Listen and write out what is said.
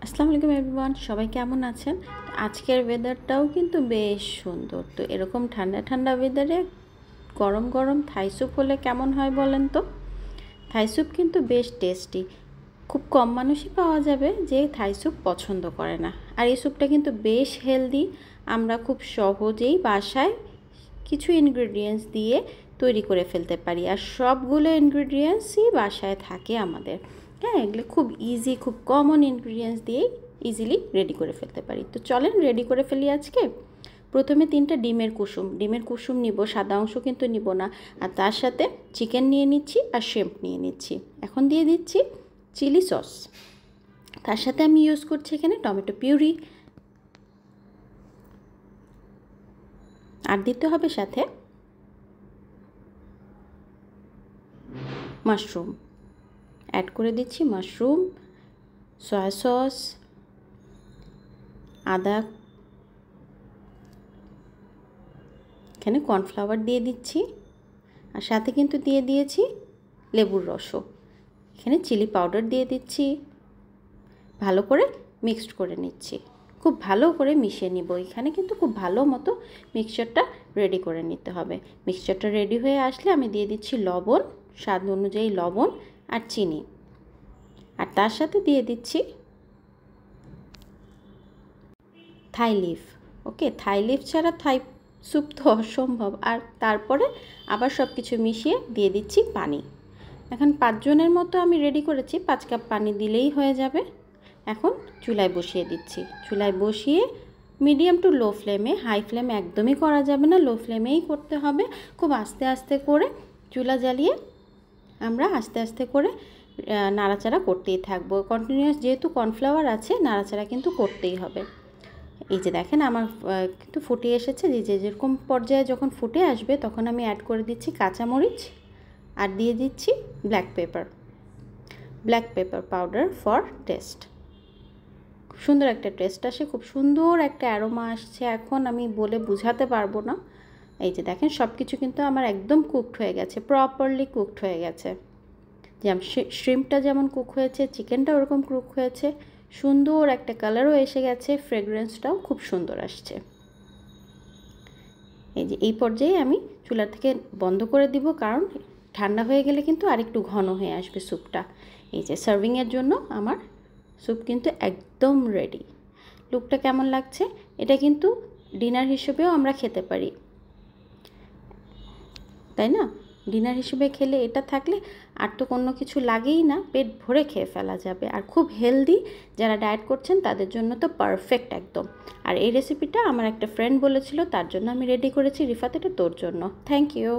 আসসালামু আলাইকুম এভরিওয়ান, সবাই কেমন আছেন? আজকের ওয়েদারটাও কিন্তু বেশ সুন্দর। তো এরকম ঠান্ডা ঠান্ডা ওয়েদারে গরম গরম থাই স্যুপ হলে কেমন হয় বলেন তো? থাই স্যুপ কিন্তু বেশ টেস্টি। খুব কম মানুষই পাওয়া যাবে যে থাই স্যুপ পছন্দ করে না। আর এই স্যুপটা কিন্তু বেশ হেলদি। আমরা খুব সহজেই বাসায় কিছু ইনগ্রেডিয়েন্টস দিয়ে তৈরি করে ফেলতে পারি, আর সবগুলো ইনগ্রেডিয়েন্টসই বাসায় থাকে আমাদের। হ্যাঁ, এগুলো খুব ইজি, খুব কমন ইনগ্রেডিয়েন্টস দিয়েই ইজিলি রেডি করে ফেলতে পারি। তো চলেন রেডি করে ফেলি আজকে। প্রথমে 3টা ডিমের কুসুম নিব, সাদা অংশ কিন্তু নিব না। আর তার সাথে চিকেন নিয়ে নিচ্ছি আর শ্রিম্প নিয়ে নিচ্ছি। এখন দিয়ে দিচ্ছি চিলি সস। তার সাথে আমি ইউজ করছি এখানে টমেটো পিউরি। আর দিতে হবে সাথে মাশরুম। অ্যাড করে দিচ্ছি মাশরুম, সয়া সস, আদা, এখানে কর্নফ্লাওয়ার দিয়ে দিচ্ছি। আর সাথে কিন্তু দিয়ে দিয়েছি লেবুর রসও। এখানে চিলি পাউডার দিয়ে দিচ্ছি। ভালো করে মিক্সড করে নিচ্ছি, খুব ভালো করে মিশিয়ে নিব। এখানে কিন্তু খুব ভালো মতো মিক্সচারটা রেডি করে নিতে হবে। মিক্সচারটা রেডি হয়ে আসলে আমি দিয়ে দিচ্ছি লবণ, স্বাদ অনুযায়ী লবণ আর চিনি। আর তার সাথে দিয়ে দিচ্ছি থাই লিফ। ওকে, থাই লিফ ছাড়া থাই স্যুপ তো অসম্ভব। আর তারপরে আবার সব কিছু মিশিয়ে দিয়ে দিচ্ছি পানি। এখন 5 জনের মতো আমি রেডি করেছি, 5 কাপ পানি দিলেই হয়ে যাবে। এখন চুলায় বসিয়ে দিচ্ছি। চুলায় বসিয়ে মিডিয়াম টু লো ফ্লেমে, হাই ফ্লেমে একদমই করা যাবে না, লো ফ্লেমেই করতে হবে। খুব আস্তে আস্তে করে চুলা জ্বালিয়ে আমরা আস্তে আস্তে করে নাড়াচাড়া করতেই থাকবো। কন্টিনিউয়াস যেহেতু কর্নফ্লাওয়ার আছে, নাড়াচাড়া কিন্তু করতেই হবে। এই যে দেখেন আমার কিন্তু ফুটে এসেছে। যেরকম পর্যায়ে যখন ফুটে আসবে তখন আমি অ্যাড করে দিচ্ছি কাঁচামরিচ আর দিয়ে দিচ্ছি black pepper powder for test. খুব সুন্দর একটা টেস্ট আসে, খুব সুন্দর একটা অ্যারোমা আসছে। এখন আমি বলে বোঝাতে পারবো না। এই যে দেখেন সব কিছু কিন্তু আমার একদম কুকড হয়ে গেছে, প্রপারলি কুকড হয়ে গেছে। যেমন শ্রিম্পটা যেমন কুক হয়েছে, চিকেনটা ওরকম কুক হয়েছে। সুন্দর একটা কালারও এসে গেছে, ফ্রেগরেন্সটাও খুব সুন্দর আসছে। এই যে এই পর্যায়ে আমি চুলা থেকে বন্ধ করে দিব, কারণ ঠান্ডা হয়ে গেলে কিন্তু আরেকটু ঘন হয়ে আসবে স্যুপটা। এই যে সার্ভিংয়ের জন্য আমার স্যুপ কিন্তু একদম রেডি। লুকটা কেমন লাগছে? এটা কিন্তু ডিনার হিসেবেও আমরা খেতে পারি, তাই না? ডিনার হিসেবে খেলে এটা থাকলে আর তো কোনো কিছু লাগেই না, পেট ভরে খেয়ে ফেলা যাবে। আর খুব হেলদি, যারা ডায়েট করছেন তাদের জন্য তো পারফেক্ট একদম। আর এই রেসিপিটা আমার একটা ফ্রেন্ড বলেছিল, তার জন্য আমি রেডি করেছি। রিফাত, এটা তোর জন্য। Thank you.